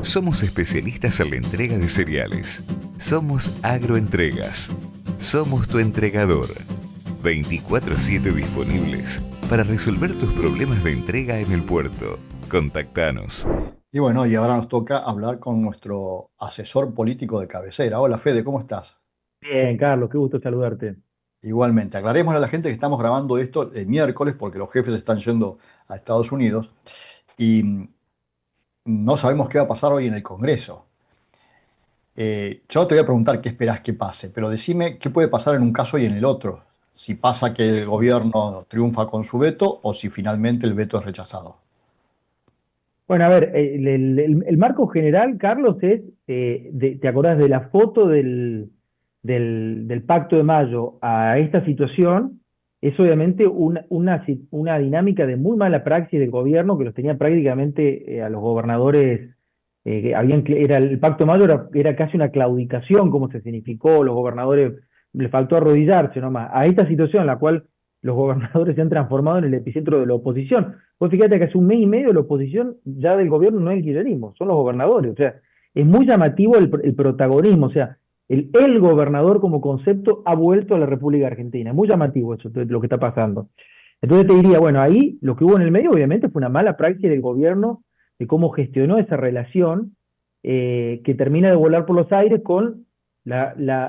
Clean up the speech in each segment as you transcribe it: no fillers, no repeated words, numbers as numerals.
Somos especialistas en la entrega de cereales. Somos Agroentregas. Somos tu entregador. 24/7 disponibles para resolver tus problemas de entrega en el puerto. Contactanos. Y bueno, y ahora nos toca hablar con nuestro asesor político de cabecera. Hola Fede, ¿cómo estás? Bien, Carlos, qué gusto saludarte. Igualmente, aclaremos a la gente que estamos grabando esto el miércoles porque los jefes están yendo a Estados Unidos y no sabemos qué va a pasar hoy en el Congreso. Yo te voy a preguntar qué esperás que pase, pero decime qué puede pasar en un caso y en el otro. Si pasa que el gobierno triunfa con su veto o si finalmente el veto es rechazado. Bueno, a ver, el marco general, Carlos, es, ¿te acordás de la foto del Pacto de Mayo a esta situación? Es obviamente una dinámica de muy mala praxis del gobierno que los tenía prácticamente a los gobernadores, el Pacto de Mayo era casi una claudicación, como se significó, los gobernadores les faltó arrodillarse nomás, a esta situación en la cual los gobernadores se han transformado en el epicentro de la oposición. Pues fíjate que hace un mes y medio la oposición ya del gobierno no es el kirchnerismo, son los gobernadores. O sea, es muy llamativo el protagonismo. O sea, el gobernador como concepto ha vuelto a la República Argentina. Es muy llamativo eso, lo que está pasando. Entonces te diría, bueno, ahí lo que hubo en el medio obviamente fue una mala praxis del gobierno de cómo gestionó esa relación que termina de volar por los aires con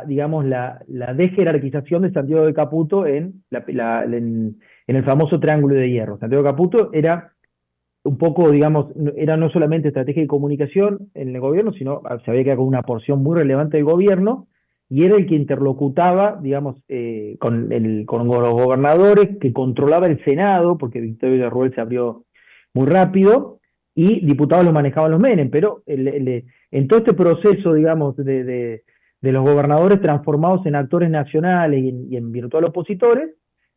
digamos, la desjerarquización de Santiago de Caputo en el famoso Triángulo de Hierro. Santiago de Caputo era un poco, digamos, era no solamente estrategia de comunicación en el gobierno, sino se había quedado con una porción muy relevante del gobierno, y era el que interlocutaba, digamos, con los gobernadores, que controlaba el Senado, porque Victoria Villarruel se abrió muy rápido, y diputados lo manejaban los Menem, pero en todo este proceso, digamos, de los gobernadores transformados en actores nacionales y en virtual opositores,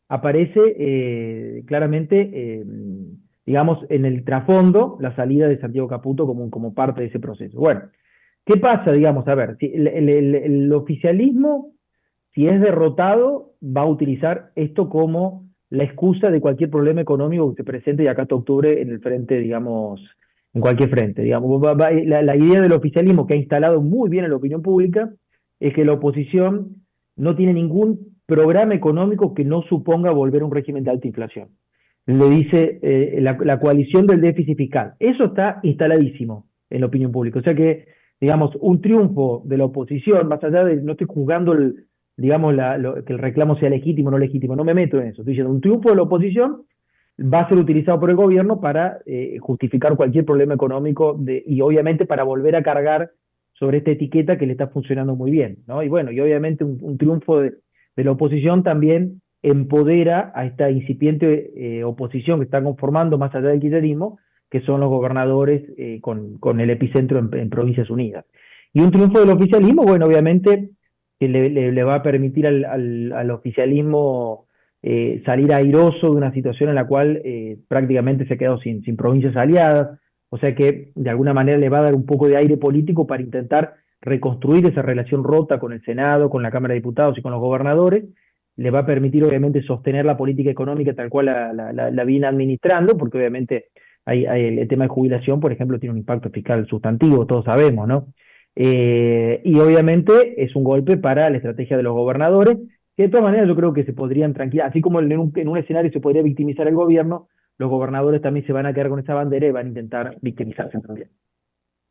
aparece claramente, digamos, en el trasfondo, la salida de Santiago Caputo como parte de ese proceso. Bueno, ¿qué pasa, digamos? A ver, si el oficialismo, si es derrotado, va a utilizar esto como la excusa de cualquier problema económico que se presente de acá hasta octubre en el frente, digamos, en cualquier frente. Digamos, la idea del oficialismo que ha instalado muy bien en la opinión pública es que la oposición no tiene ningún programa económico que no suponga volver a un régimen de alta inflación. Le dice la coalición del déficit fiscal. Eso está instaladísimo en la opinión pública. O sea que, digamos, un triunfo de la oposición, más allá de, no estoy juzgando digamos, que el reclamo sea legítimo o no legítimo, no me meto en eso. Estoy diciendo, un triunfo de la oposición va a ser utilizado por el gobierno para justificar cualquier problema económico y obviamente para volver a cargar sobre esta etiqueta que le está funcionando muy bien, ¿no? Y bueno, y obviamente un triunfo de la oposición también empodera a esta incipiente oposición que está conformando más allá del kirchnerismo, que son los gobernadores con el epicentro en Provincias Unidas. Y un triunfo del oficialismo, bueno, obviamente que le va a permitir al oficialismo salir airoso de una situación en la cual prácticamente se ha quedado sin provincias aliadas, o sea que de alguna manera le va a dar un poco de aire político para intentar reconstruir esa relación rota con el Senado, con la Cámara de Diputados y con los gobernadores. Le va a permitir obviamente sostener la política económica tal cual la viene administrando, porque obviamente el tema de jubilación, por ejemplo, tiene un impacto fiscal sustantivo, todos sabemos, ¿no? Y obviamente es un golpe para la estrategia de los gobernadores, que de todas maneras yo creo que se podrían tranquilizar, así como en un escenario se podría victimizar el gobierno, los gobernadores también se van a quedar con esa bandera y van a intentar victimizarse también.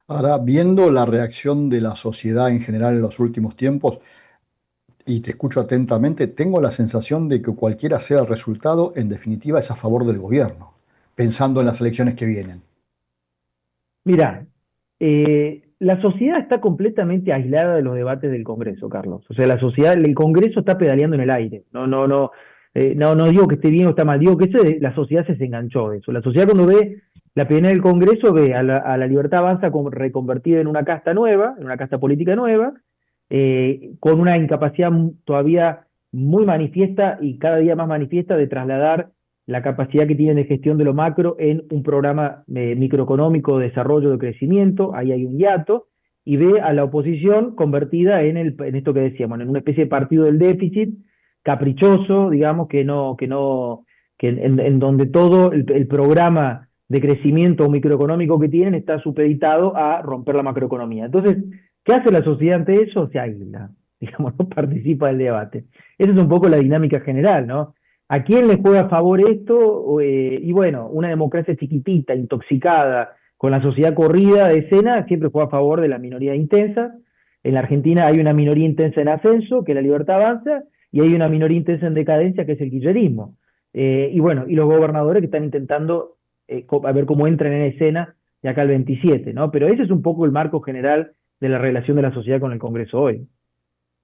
Ahora, viendo la reacción de la sociedad en general en los últimos tiempos, y te escucho atentamente, tengo la sensación de que cualquiera sea el resultado, en definitiva es a favor del gobierno, pensando en las elecciones que vienen. Mira, la sociedad está completamente aislada de los debates del Congreso, Carlos. O sea, el Congreso está pedaleando en el aire. No digo que esté bien o está mal, digo que la sociedad se desenganchó de eso. La sociedad cuando ve la plena del Congreso ve a la Libertad Avanza reconvertida en una casta nueva, en una casta política nueva, con una incapacidad todavía muy manifiesta y cada día más manifiesta de trasladar la capacidad que tienen de gestión de lo macro en un programa microeconómico de desarrollo, de crecimiento, ahí hay un hiato, y ve a la oposición convertida en esto que decíamos, en una especie de partido del déficit, caprichoso, digamos, en donde todo el programa de crecimiento microeconómico que tienen está supeditado a romper la macroeconomía. Entonces, ¿qué hace la sociedad ante eso? Se aísla, digamos, no participa del debate. Esa es un poco la dinámica general, ¿no? ¿A quién le juega a favor esto? Y bueno, una democracia chiquitita, intoxicada, con la sociedad corrida de escena, siempre juega a favor de la minoría intensa. En la Argentina hay una minoría intensa en ascenso, que es la Libertad Avanza, y hay una minoría intensa en decadencia, que es el kirchnerismo. Y bueno, y los gobernadores que están intentando a ver cómo entran en escena de acá al 27, ¿no? Pero ese es un poco el marco general de la relación de la sociedad con el Congreso hoy.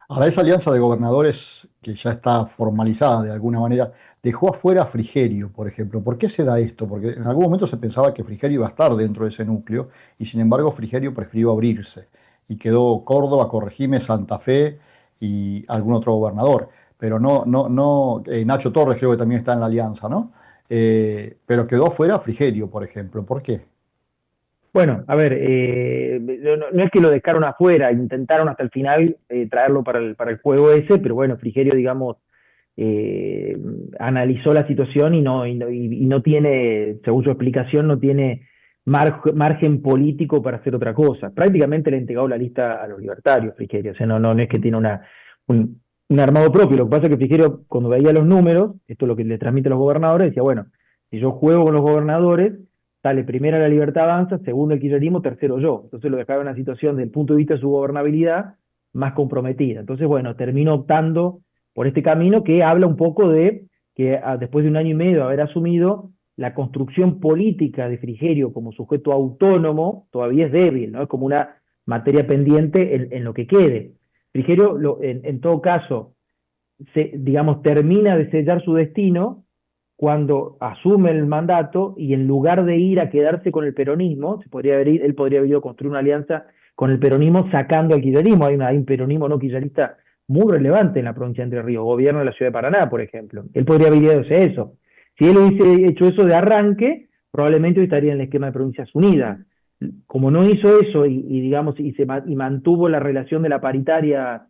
Ahora, esa alianza de gobernadores que ya está formalizada de alguna manera, dejó afuera a Frigerio, por ejemplo. ¿Por qué se da esto? Porque en algún momento se pensaba que Frigerio iba a estar dentro de ese núcleo y sin embargo Frigerio prefirió abrirse y quedó Córdoba, Corregime, Santa Fe y algún otro gobernador. Pero Nacho Torres creo que también está en la alianza, ¿no? Pero quedó afuera Frigerio, por ejemplo. ¿Por qué? Bueno, a ver, no es que lo dejaron afuera, intentaron hasta el final traerlo para el juego ese, pero bueno, Frigerio, digamos, eh, analizó la situación y no tiene, según su explicación, no tiene margen político para hacer otra cosa. Prácticamente le ha entregado la lista a los libertarios, Frigerio, o sea, no es que tiene un armado propio. Lo que pasa es que Frigerio, cuando veía los números, esto es lo que le transmite a los gobernadores, decía, bueno, si yo juego con los gobernadores, sale primero la Libertad Avanza, segundo el kirchnerismo, tercero yo. Entonces lo dejaba en una situación, desde el punto de vista de su gobernabilidad, más comprometida. Entonces, bueno, terminó optando por este camino que habla un poco de que después de un año y medio de haber asumido, la construcción política de Frigerio como sujeto autónomo todavía es débil, ¿no? Es como una materia pendiente en lo que quede. Frigerio, en todo caso, digamos, termina de sellar su destino cuando asume el mandato y en lugar de ir a quedarse con el peronismo, él podría haber ido a construir una alianza con el peronismo sacando al kirchnerismo. Hay un peronismo no kirchnerista muy relevante en la provincia de Entre Ríos, gobierno de la ciudad de Paraná, por ejemplo. Él podría haber ido a hacer eso. Si él hubiese hecho eso de arranque, probablemente hoy estaría en el esquema de Provincias Unidas. Como no hizo eso digamos, y mantuvo la relación de la paritaria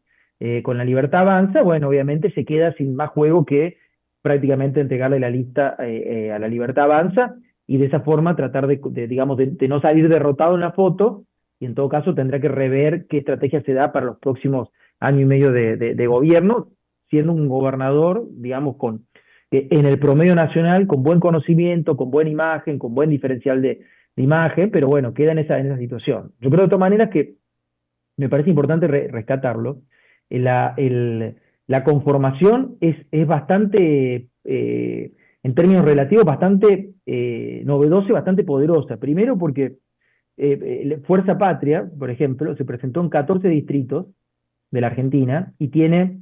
con la Libertad Avanza, bueno, obviamente se queda sin más juego que prácticamente entregarle la lista a la Libertad Avanza y de esa forma tratar digamos, de no salir derrotado en la foto, y en todo caso tendrá que rever qué estrategia se da para los próximos año y medio de gobierno, siendo un gobernador, digamos, en el promedio nacional, con buen conocimiento, con buena imagen, con buen diferencial de imagen, pero bueno, queda en esa situación. Yo creo de todas maneras que me parece importante rescatarlo. La conformación es bastante, en términos relativos, bastante novedosa y bastante poderosa. Primero porque Fuerza Patria, por ejemplo, se presentó en 14 distritos de la Argentina y tiene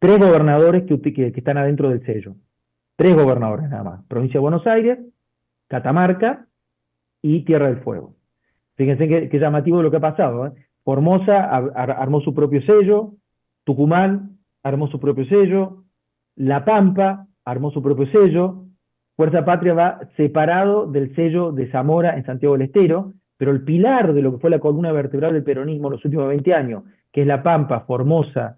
3 gobernadores que están adentro del sello. 3 gobernadores nada más. Provincia de Buenos Aires, Catamarca y Tierra del Fuego. Fíjense qué llamativo lo que ha pasado, ¿eh? Formosa armó su propio sello, Tucumán armó su propio sello, La Pampa armó su propio sello, Fuerza Patria va separado del sello de Zamora en Santiago del Estero, pero el pilar de lo que fue la columna vertebral del peronismo en los últimos 20 años, que es La Pampa, Formosa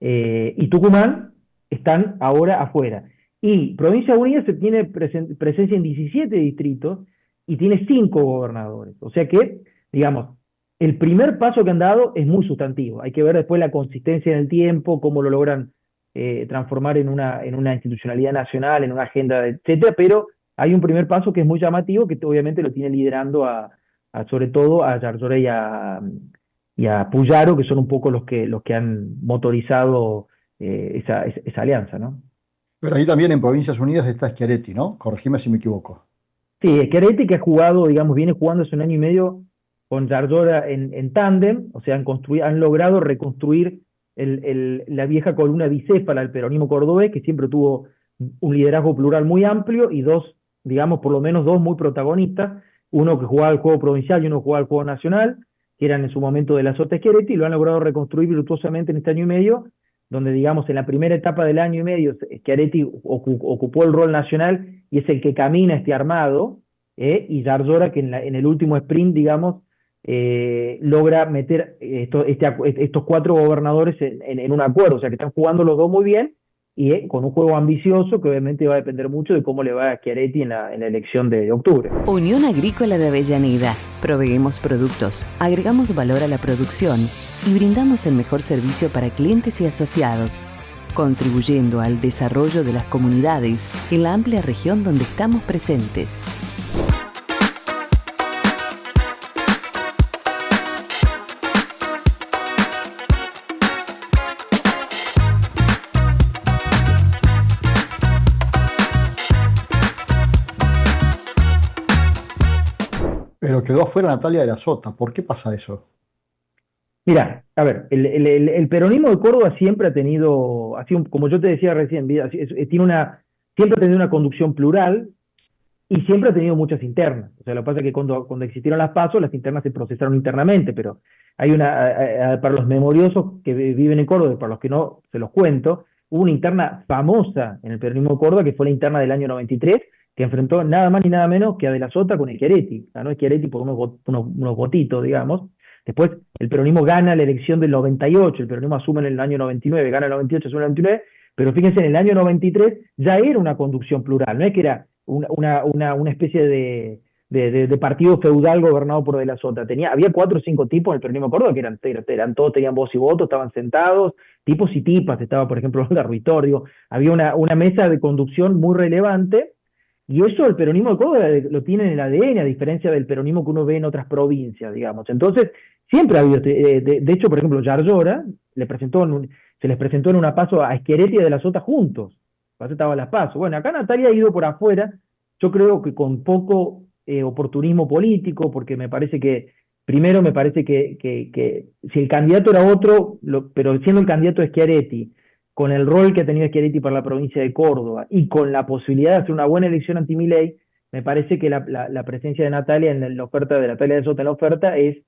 y Tucumán, están ahora afuera. Y Provincia Unida se tiene presencia en 17 distritos y tiene 5 gobernadores. O sea que, digamos, el primer paso que han dado es muy sustantivo. Hay que ver después la consistencia en el tiempo, cómo lo logran transformar en una institucionalidad nacional, en una agenda, etcétera, pero hay un primer paso que es muy llamativo, que obviamente lo tiene liderando sobre todo a Yarlora y a Puyaro, que son un poco los que han motorizado esa alianza, ¿no? Pero ahí también en Provincias Unidas está Schiaretti, ¿no? Corregime si me equivoco. Sí, Schiaretti que ha jugado, digamos, viene jugando hace un año y medio con Yarlora en tándem, o sea, han logrado reconstruir la vieja columna bicéfala del peronismo cordobés, que siempre tuvo un liderazgo plural muy amplio y digamos, por lo menos dos muy protagonistas, uno que jugaba el juego provincial y uno que jugaba el juego nacional, que eran en su momento de la Sota Schiaretti, y lo han logrado reconstruir virtuosamente en este año y medio, donde, digamos, en la primera etapa del año y medio, Schiaretti ocupó el rol nacional y es el que camina este armado, y Yarlora, que en el último sprint, digamos, logra meter estos 4 gobernadores en un acuerdo, o sea que están jugando los dos muy bien, y con un juego ambicioso que obviamente va a depender mucho de cómo le va a Schiaretti en la elección de octubre. Unión Agrícola de Avellaneda. Proveemos productos, agregamos valor a la producción y brindamos el mejor servicio para clientes y asociados, contribuyendo al desarrollo de las comunidades en la amplia región donde estamos presentes. Pero quedó afuera Natalia de la Sota. ¿Por qué pasa eso? Mira, a ver, el peronismo de Córdoba siempre ha tenido, como yo te decía recién, siempre ha tenido una conducción plural y siempre ha tenido muchas internas. O sea, lo que pasa es que cuando existieron las PASO, las internas se procesaron internamente, pero hay para los memoriosos que viven en Córdoba y para los que no, se los cuento, hubo una interna famosa en el peronismo de Córdoba, que fue la interna del año 93, que enfrentó nada más ni nada menos que a De la Sota con Schiaretti. Ganó Schiaretti por unos votitos, digamos. Después el peronismo gana la elección del 98, el peronismo asume en el año 99, gana el 98, asume en el 99, pero fíjense, en el año 93 ya era una conducción plural, no es que era una especie de partido feudal gobernado por De la Sota. Había 4 o 5 tipos en el peronismo de Córdoba que eran todos, tenían voz y voto, estaban sentados, tipos y tipas, estaba por ejemplo Olga Ruitor, había una mesa de conducción muy relevante. Y eso el peronismo de Córdoba lo tiene en el ADN, a diferencia del peronismo que uno ve en otras provincias, digamos. Entonces, siempre ha habido, de hecho, por ejemplo, Yarlora se les presentó en una PASO a Schiaretti y a De la Sota juntos. Pasó estaba las PASO. Bueno, acá Natalia ha ido por afuera, yo creo que con poco oportunismo político, porque primero me parece que si el candidato era otro, pero siendo el candidato de Schiaretti, con el rol que ha tenido Schiaretti para la provincia de Córdoba y con la posibilidad de hacer una buena elección anti-Milei, me parece que la presencia de Natalia en la oferta de Natalia de Sota en la oferta es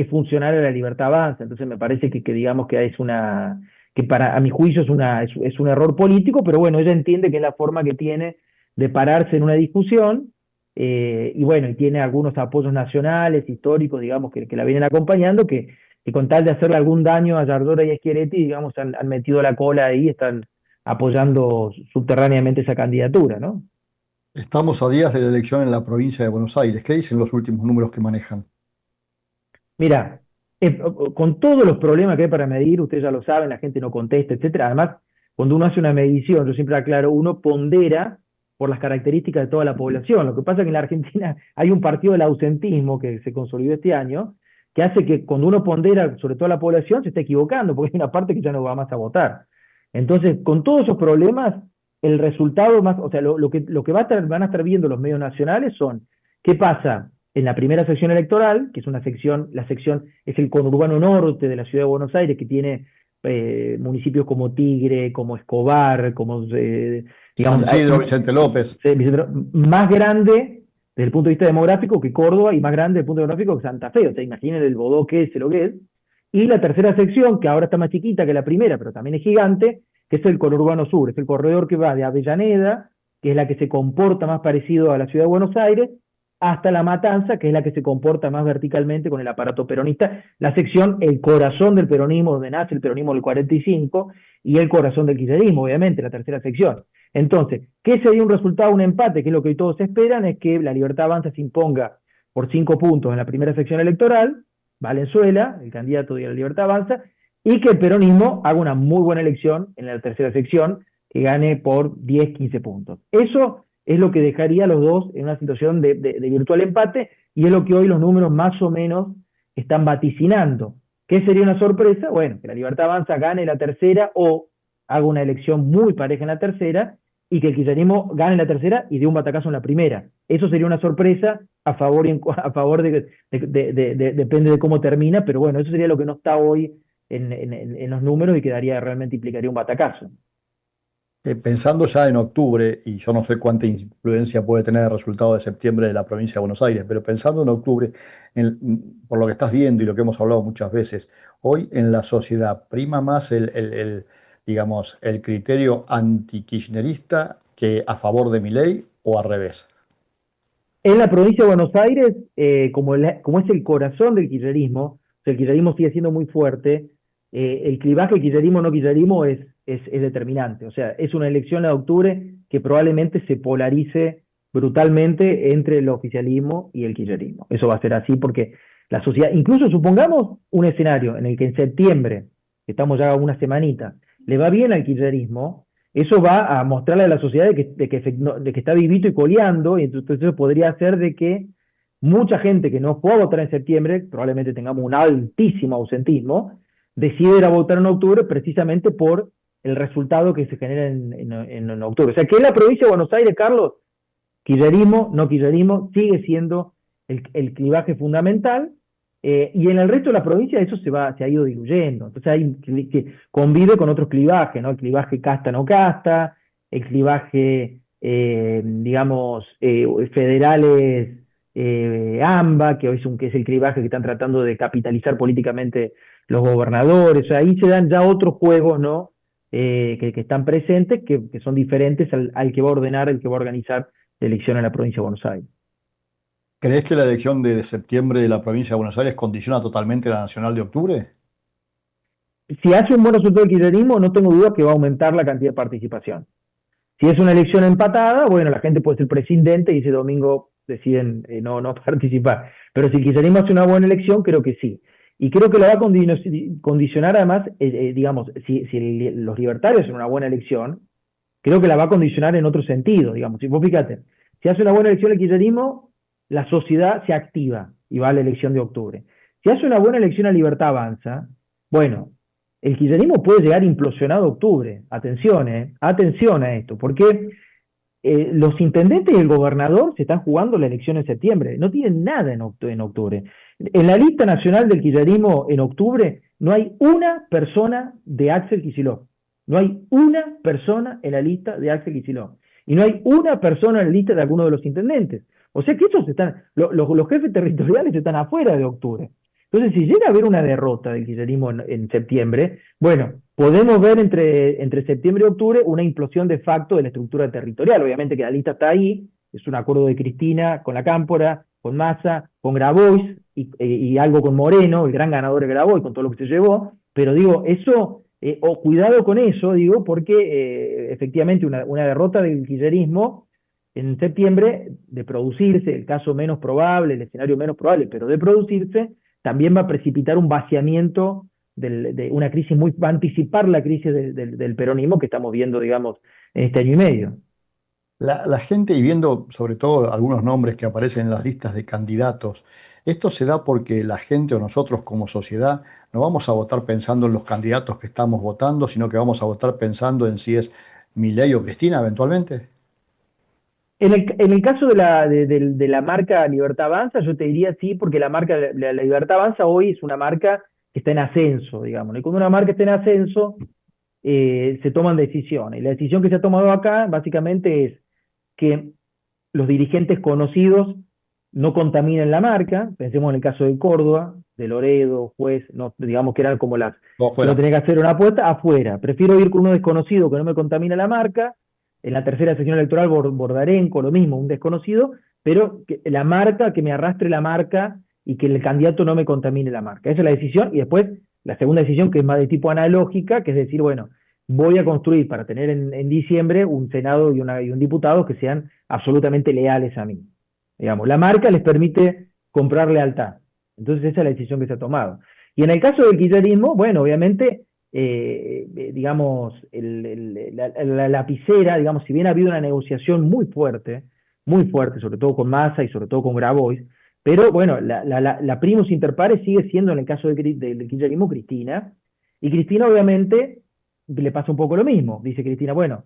funcional a la Libertad Avanza. Entonces me parece que digamos que a mi juicio es un error político, pero bueno, ella entiende que es la forma que tiene de pararse en una discusión, y bueno, y tiene algunos apoyos nacionales, históricos, digamos, que la vienen acompañando, que con tal de hacerle algún daño a Yarlora y a Schiaretti, digamos, han metido la cola ahí y están apoyando subterráneamente esa candidatura, ¿no? Estamos a días de la elección en la provincia de Buenos Aires. ¿Qué dicen los últimos números que manejan? Mira, con todos los problemas que hay para medir, ustedes ya lo saben, la gente no contesta, etcétera. Además, cuando uno hace una medición, yo siempre aclaro, uno pondera por las características de toda la población. Lo que pasa es que en la Argentina hay un partido del ausentismo que se consolidó este año, que hace que cuando uno pondera sobre toda la población se esté equivocando, porque hay una parte que ya no va más a votar. Entonces, con todos esos problemas, el resultado más, o sea, lo que van a estar viendo los medios nacionales son qué pasa en la primera sección electoral, que es la sección es el conurbano norte de la ciudad de Buenos Aires, que tiene municipios como Tigre, como Escobar, como digamos, San Isidro, Vicente López. Más grande desde el punto de vista demográfico que Córdoba y más grande desde el punto demográfico que Santa Fe. O sea, imaginen el bodoque ese lo que es. Y la tercera sección, que ahora está más chiquita que la primera, pero también es gigante, que es el conurbano sur, es el corredor que va de Avellaneda, que es la que se comporta más parecido a la ciudad de Buenos Aires, hasta La Matanza, que es la que se comporta más verticalmente con el aparato peronista, la sección, el corazón del peronismo, donde nace el peronismo del 45, y el corazón del kirchnerismo, obviamente, la tercera sección. Entonces, ¿qué sería un resultado, un empate? Que es lo que hoy todos esperan, es que la Libertad Avanza se imponga por 5 puntos en la primera sección electoral, Valenzuela, el candidato de la Libertad Avanza, y que el peronismo haga una muy buena elección en la tercera sección, que gane por 10, 15 puntos. Eso es lo que dejaría a los dos en una situación de virtual empate, y es lo que hoy los números más o menos están vaticinando. ¿Qué sería una sorpresa? Bueno, que la Libertad Avanza gane la tercera o haga una elección muy pareja en la tercera, y que el kirchnerismo gane la tercera y dé un batacazo en la primera. Eso sería una sorpresa a favor depende de cómo termina, pero bueno, eso sería lo que no está hoy en los números y que realmente implicaría un batacazo. Pensando ya en octubre, y yo no sé cuánta influencia puede tener el resultado de septiembre de la provincia de Buenos Aires, pero pensando en octubre, por lo que estás viendo y lo que hemos hablado muchas veces, hoy en la sociedad prima más digamos, el criterio anti-kirchnerista que a favor de Milei, o al revés. En la provincia de Buenos Aires, como es el corazón del kirchnerismo, o sea, el kirchnerismo sigue siendo muy fuerte, el clivaje kirchnerismo-no kirchnerismo es determinante. O sea, es una elección de octubre que probablemente se polarice brutalmente entre el oficialismo y el kirchnerismo. Eso va a ser así porque la sociedad, incluso supongamos un escenario en el que en septiembre, que estamos ya una semanita, le va bien al kirchnerismo, eso va a mostrarle a la sociedad de que está vivito y coleando, y entonces eso podría hacer de que mucha gente que no fue a votar en septiembre, probablemente tengamos un altísimo ausentismo, decide ir a votar en octubre precisamente por el resultado que se genera en octubre. O sea, que en la provincia de Buenos Aires, Carlos, kirchnerismo, no kirchnerismo, sigue siendo el clivaje fundamental, y en el resto de la provincia eso se ha ido diluyendo. Entonces hay que convive con otros clivajes, ¿no? El clivaje casta-no casta, el clivaje, digamos, federales AMBA, que hoy que es el clivaje que están tratando de capitalizar políticamente los gobernadores. O sea, ahí se dan ya otros juegos, ¿no? Que están presentes, que son diferentes al que va a ordenar, el que va a organizar la elección en la provincia de Buenos Aires. ¿Crees que la elección de septiembre de la provincia de Buenos Aires condiciona totalmente la nacional de octubre? Si hace un buen resultado el kirchnerismo, no tengo duda que va a aumentar la cantidad de participación. Si es una elección empatada, bueno, la gente puede ser presidente y ese domingo deciden no participar. Pero si el kirchnerismo hace una buena elección, creo que sí. Y creo que lo va a condicionar además, digamos, si los libertarios hacen una buena elección, creo que la va a condicionar en otro sentido, digamos. Si vos fíjate, si hace una buena elección el kirchnerismo, la sociedad se activa y va a la elección de octubre. Si hace una buena elección a Libertad Avanza, bueno, el kirchnerismo puede llegar implosionado a octubre. Atención a esto, porque los intendentes y el gobernador se están jugando la elección en septiembre, no tienen nada en octubre. En la lista nacional del kirchnerismo en octubre no hay una persona de Axel Kicillof, no hay una persona en la lista de Axel Kicillof, y no hay una persona en la lista de alguno de los intendentes. O sea que los jefes territoriales están afuera de octubre. Entonces, si llega a haber una derrota del kirchnerismo en septiembre, bueno, podemos ver entre septiembre y octubre una implosión de facto de la estructura territorial. Obviamente que la lista está ahí, es un acuerdo de Cristina con la Cámpora, con Massa, con Grabois y algo con Moreno, el gran ganador de Grabois, con todo lo que se llevó, pero digo, eso, cuidado con eso, digo, porque efectivamente una derrota del kirchnerismo en septiembre, de producirse, el caso menos probable, el escenario menos probable, pero de producirse, también va a precipitar un vaciamiento de una crisis va a anticipar la crisis del peronismo que estamos viendo, digamos, en este año y medio. La gente, y viendo sobre todo algunos nombres que aparecen en las listas de candidatos, esto se da porque la gente o nosotros como sociedad no vamos a votar pensando en los candidatos que estamos votando, sino que vamos a votar pensando en si es Milei o Cristina eventualmente. En el caso de la marca Libertad Avanza, yo te diría sí, porque la marca la Libertad Avanza hoy es una marca que está en ascenso, digamos. Y cuando una marca está en ascenso, se toman decisiones. Y la decisión que se ha tomado acá, básicamente, es que los dirigentes conocidos no contaminen la marca. Pensemos en el caso de Córdoba, de Loredo, Juez, no, digamos que eran como las... No, No tenía que hacer una apuesta afuera. Prefiero ir con uno desconocido que no me contamine la marca. En la tercera sección electoral, Bordarenco, lo mismo, un desconocido, pero la marca, que me arrastre la marca y que el candidato no me contamine la marca. Esa es la decisión. Y después, la segunda decisión, que es más de tipo analógica, que es decir, bueno, voy a construir para tener en diciembre un Senado y un diputado que sean absolutamente leales a mí. Digamos, la marca les permite comprar lealtad. Entonces esa es la decisión que se ha tomado. Y en el caso del kirchnerismo, bueno, obviamente, digamos, la lapicera, digamos, si bien ha habido una negociación muy fuerte, sobre todo con Massa y sobre todo con Grabois, pero bueno, la primus inter pares sigue siendo, en el caso del kirchnerismo, Cristina, y Cristina obviamente le pasa un poco lo mismo. Dice Cristina, bueno,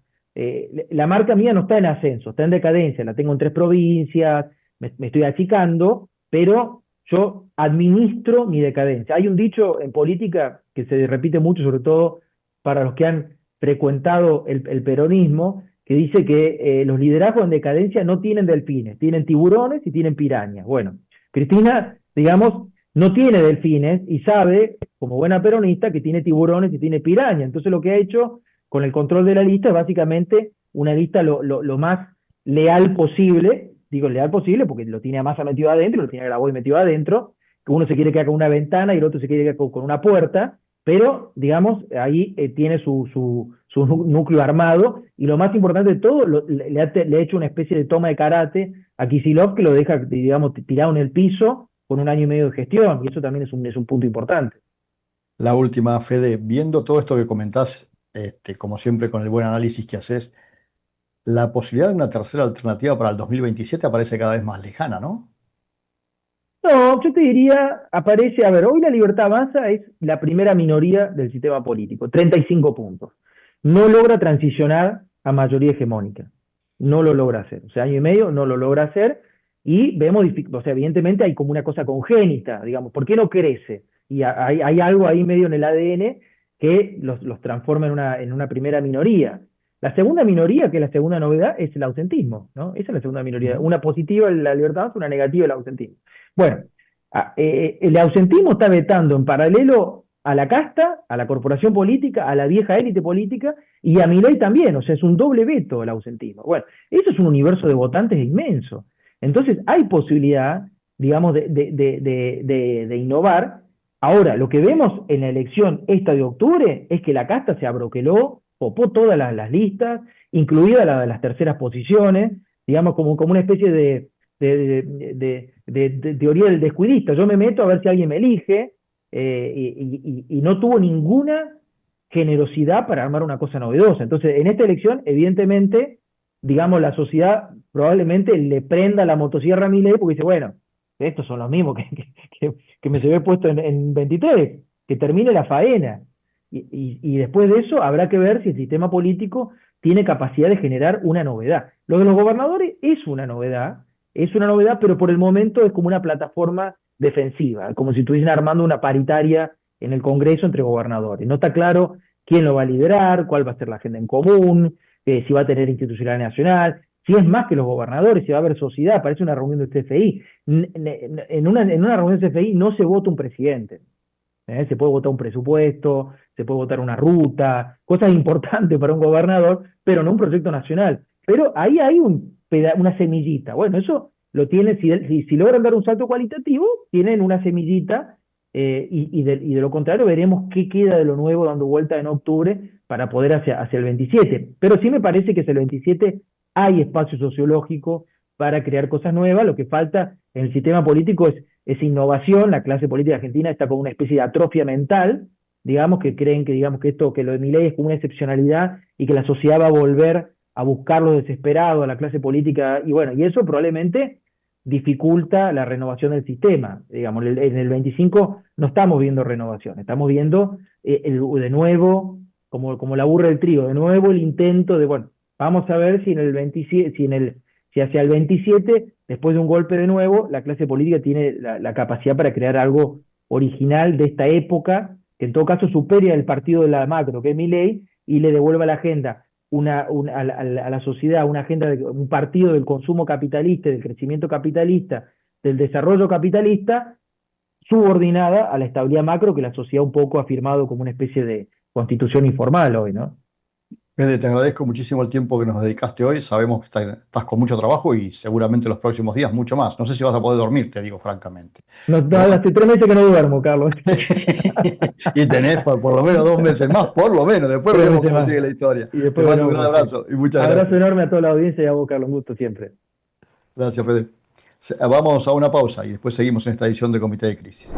la marca mía no está en ascenso, está en decadencia, la tengo en 3 provincias, me estoy achicando, pero yo administro mi decadencia. Hay un dicho en política que se repite mucho, sobre todo para los que han frecuentado el peronismo, que dice que los liderazgos en decadencia no tienen delfines, tienen tiburones y tienen pirañas. Bueno, Cristina, digamos, no tiene delfines y sabe, como buena peronista, que tiene tiburones y tiene pirañas. Entonces lo que ha hecho con el control de la lista es básicamente una lista lo más leal posible. Digo leal posible porque lo tiene a Massa metido adentro, lo tiene a Grabois metido adentro, que uno se quiere quedar con una ventana y el otro se quiere quedar con una puerta, pero, digamos, ahí tiene su núcleo armado, y lo más importante de todo, le ha hecho una especie de toma de karate a Kicillof que lo deja, digamos, tirado en el piso con 1 año y medio de gestión, y eso también es un punto importante. La última, Fede, viendo todo esto que comentás, como siempre con el buen análisis que haces, la posibilidad de una tercera alternativa para el 2027 aparece cada vez más lejana, ¿no? No, yo te diría, aparece, a ver, hoy la Libertad Avanza es la primera minoría del sistema político, 35 puntos. No logra transicionar a mayoría hegemónica, no lo logra hacer, o sea, 1 año y medio no lo logra hacer, y vemos, o sea, evidentemente hay como una cosa congénita, digamos, ¿por qué no crece? Y hay algo ahí medio en el ADN que los transforma en una primera minoría. La segunda minoría, que es la segunda novedad, es el ausentismo, ¿no? Esa es la segunda minoría, una positiva la Libertad Avanza, una negativa el ausentismo. Bueno, el ausentismo está vetando en paralelo a la casta, a la corporación política, a la vieja élite política, y a Milei también, o sea, es un doble veto el ausentismo. Bueno, eso es un universo de votantes inmenso. Entonces, hay posibilidad, digamos, de innovar. Ahora, lo que vemos en la elección esta de octubre es que la casta se abroqueló, copó todas las listas, incluida la de las terceras posiciones, digamos, como una especie de teoría del descuidista. Yo me meto a ver si alguien me elige, y no tuvo ninguna generosidad para armar una cosa novedosa. Entonces, en esta elección, evidentemente, digamos, la sociedad probablemente le prenda la motosierra a Milei porque dice, bueno, estos son los mismos que me se ve puesto en 23, que termine la faena. Y después de eso habrá que ver si el sistema político tiene capacidad de generar una novedad. Lo de los gobernadores es una novedad, pero por el momento es como una plataforma defensiva, como si estuviesen armando una paritaria en el Congreso entre gobernadores. No está claro quién lo va a liderar, cuál va a ser la agenda en común, si va a tener institucionalidad nacional, si es más que los gobernadores, si va a haber sociedad. Parece una reunión del CFI. En una reunión del CFI no se vota un presidente. Se puede votar un presupuesto, se puede votar una ruta, cosas importantes para un gobernador, pero no un proyecto nacional. Pero ahí hay una semillita. Bueno, eso lo tiene, si logran dar un salto cualitativo, tienen una semillita, y de lo contrario veremos qué queda de lo nuevo dando vuelta en octubre para poder hacia el 27. Pero sí me parece que hacia el 27 hay espacio sociológico para crear cosas nuevas. Lo que falta en el sistema político es innovación. La clase política argentina está con una especie de atrofia mental, digamos, que creen que, digamos, que lo de Milei es como una excepcionalidad y que la sociedad va a volver a buscarlo desesperado a la clase política, y bueno, y eso probablemente dificulta la renovación del sistema. Digamos, en el 25 no estamos viendo renovación, estamos viendo de nuevo, como la burra del trigo, de nuevo el intento de, bueno, vamos a ver si en el 27, si hacia el 27, después de un golpe de nuevo, la clase política tiene la capacidad para crear algo original de esta época, que en todo caso supere al partido de la macro, que es Milei, y le devuelva la agenda a la sociedad una agenda de un partido del consumo capitalista, del crecimiento capitalista, del desarrollo capitalista, subordinada a la estabilidad macro que la sociedad un poco ha firmado como una especie de constitución informal hoy, ¿no? Fede, te agradezco muchísimo el tiempo que nos dedicaste hoy. Sabemos que estás con mucho trabajo y seguramente los próximos días mucho más. No sé si vas a poder dormir, te digo francamente. No, hace 3 meses que no duermo, Carlos. Y tenés por lo menos 2 meses más, por lo menos. Después veremos cómo sigue la historia. Y después te mando un gran abrazo y muchas gracias. Abrazo enorme a toda la audiencia y a vos, Carlos. Un gusto siempre. Gracias, Fede. Vamos a una pausa y después seguimos en esta edición de Comité de Crisis.